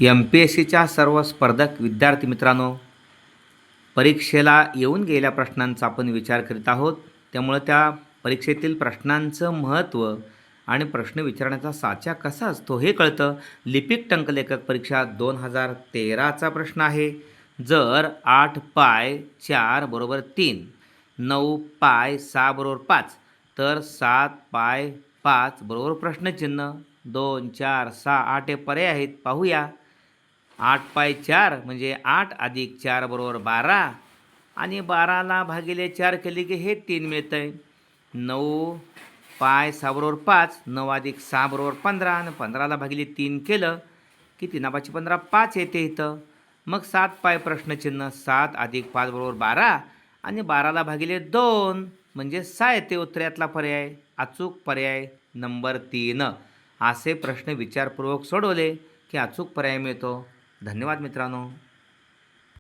MPSCच्या सर्व स्पर्धक विद्यार्थी मित्रांनो, परीक्षेला येऊन गेलेल्या प्रश्नांचा आपण विचार करीत आहोत. त्यामुळे त्या परीक्षेतील प्रश्नांचं महत्त्व आणि प्रश्न विचारण्याचा साचा कसा असतो हे कळतं. लिपिक टंकलेखक परीक्षा 2013चा प्रश्न आहे. जर 8 पाय 4 बरोबर 3, 9 पाय 6 बरोबर 5, तर 7 पाय 5 बरोबर प्रश्नचिन्ह. 2, 4, 6, 8 हे पर्याय आहेत. पाहूया. 8 पाय 4 म्हणजे 8 अधिक 4 बरोबर 12 आणि 12ला भागिले 4 केले की हे 3 मिळतं आहे. 9 पाय 6 बरोबर 5, 9 अधिक 6 बरोबर 15 आणि 15ला भागिले 3 केलं की 3 5 15 5 येते इथं. मग 7 पाय प्रश्नचिन्ह. 7 अधिक 5 बरोबर 12 आणि 12ला भागिले 2 म्हणजे 6 येते. उत्तरातला पर्याय अचूक पर्याय नंबर 3. असे प्रश्न विचारपूर्वक सोडवले की अचूक पर्याय मिळतो. धन्यवाद मित्रांनो.